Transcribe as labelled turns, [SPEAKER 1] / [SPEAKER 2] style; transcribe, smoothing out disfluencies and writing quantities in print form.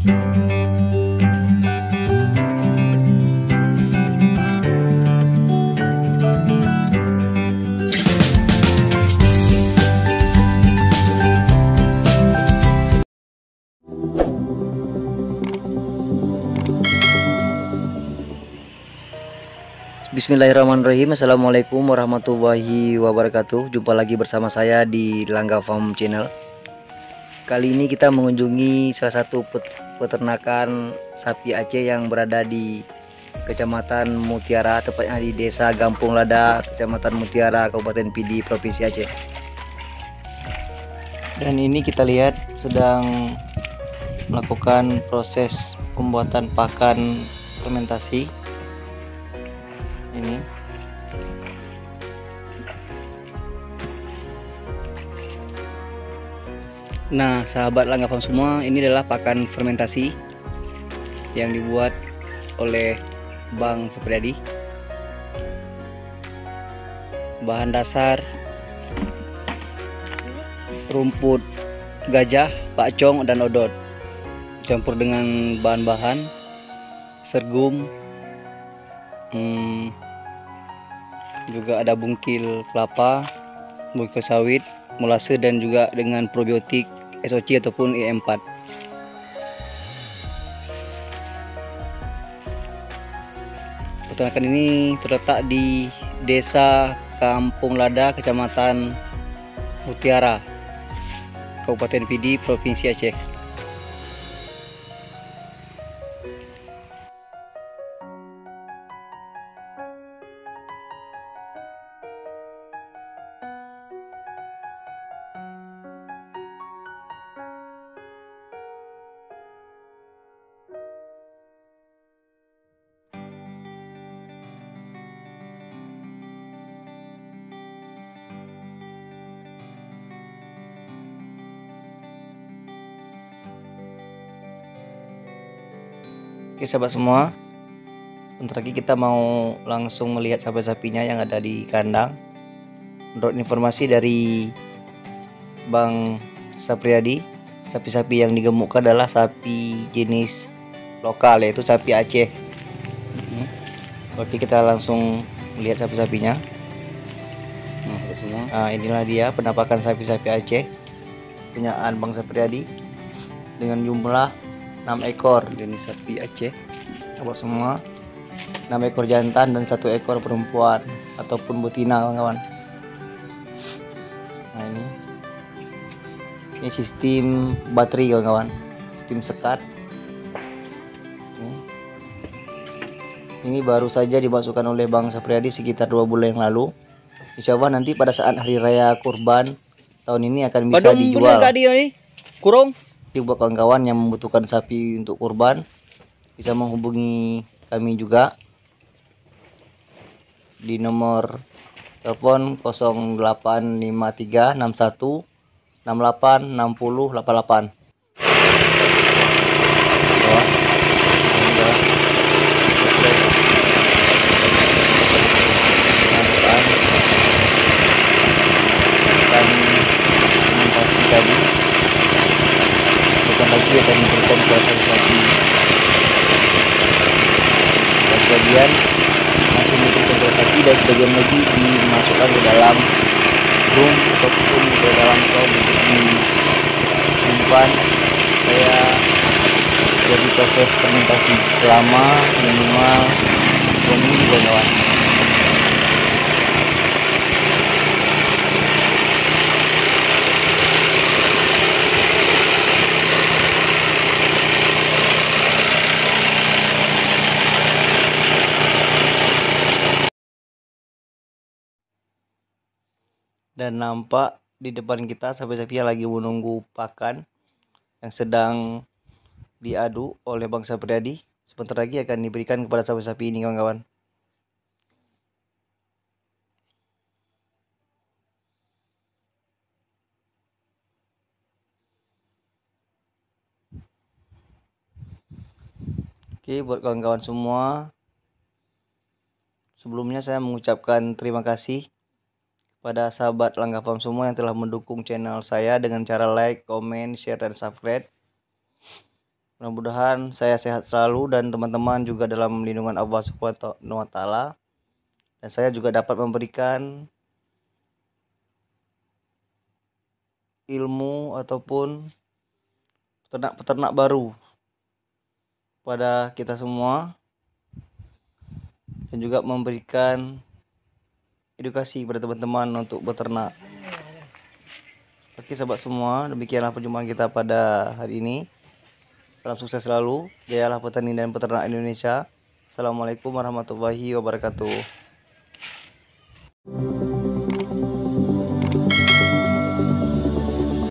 [SPEAKER 1] Bismillahirrahmanirrahim. Assalamualaikum warahmatullahi wabarakatuh. Jumpa lagi bersama saya di Langga Farm Channel. Kali ini kita mengunjungi salah satu peternakan sapi Aceh yang berada di Kecamatan Mutiara, tepatnya di Desa Gampung Lada, Kecamatan Mutiara, Kabupaten Pidi, Provinsi Aceh. Dan ini kita lihat sedang melakukan proses pembuatan pakan fermentasi. Ini nah, sahabat Langga Farm semua, ini adalah pakan fermentasi yang dibuat oleh Bang Supriyadi. Bahan dasar rumput gajah, pakcong, dan odot, campur dengan bahan-bahan sorghum, juga ada bungkil kelapa, bungkil sawit, molase, dan juga dengan probiotik SOC ataupun E4. Peternakan ini terletak di Desa Kampung Lada, Kecamatan Mutiara, Kabupaten Pidi, Provinsi Aceh. Oke sahabat semua, bentar lagi kita mau langsung melihat sapi-sapinya yang ada di kandang. Menurut informasi dari Bang Supriyadi, sapi-sapi yang digemukkan adalah sapi jenis lokal, yaitu sapi Aceh. Oke, kita langsung melihat sapi-sapinya. Nah, inilah dia penampakan sapi-sapi Aceh punyaan Bang Supriyadi dengan jumlah 6 ekor jenis sapi Aceh, sahabat semua. 6 ekor jantan dan 1 ekor perempuan ataupun betina, kawan-kawan. Nah, ini sistem baterai, kawan-kawan, sistem sekat. Ini baru saja dimasukkan oleh Bang Supriyadi sekitar 2 bulan yang lalu. Dicoba nanti pada saat hari raya kurban tahun ini akan bisa dijual. Kurung. Jadi buat kawan-kawan yang membutuhkan sapi untuk kurban, bisa menghubungi kami juga di nomor telepon 085361 68 60 88. Tadi bukan lagi akan diberikan kepada sapi, dan sebagian masih diberikan kepada sapi, dan sebagian lagi dimasukkan ke dalam drum ataupun ke dalam tong untuk disimpan supaya jadi proses fermentasi selama minimal 2 minggu, kawan. Dan nampak di depan kita sapi-sapi yang lagi menunggu pakan yang sedang diaduk oleh Bang Supriyadi. Sebentar lagi akan diberikan kepada sapi-sapi ini, kawan-kawan. Oke, buat kawan-kawan semua, sebelumnya saya mengucapkan terima kasih pada sahabat Langga Farm semua yang telah mendukung channel saya dengan cara like, comment, share, dan subscribe.
[SPEAKER 2] Mudah-mudahan saya sehat selalu dan teman-teman juga dalam lindungan Allah Subhanahu wa taala. Dan saya juga dapat memberikan ilmu ataupun peternak-peternak baru pada kita semua, dan juga memberikan edukasi pada teman-teman untuk beternak. Oke sahabat semua, demikianlah perjumpaan kita pada hari ini. Salam sukses selalu, jayalah petani dan peternak Indonesia. Assalamualaikum warahmatullahi wabarakatuh.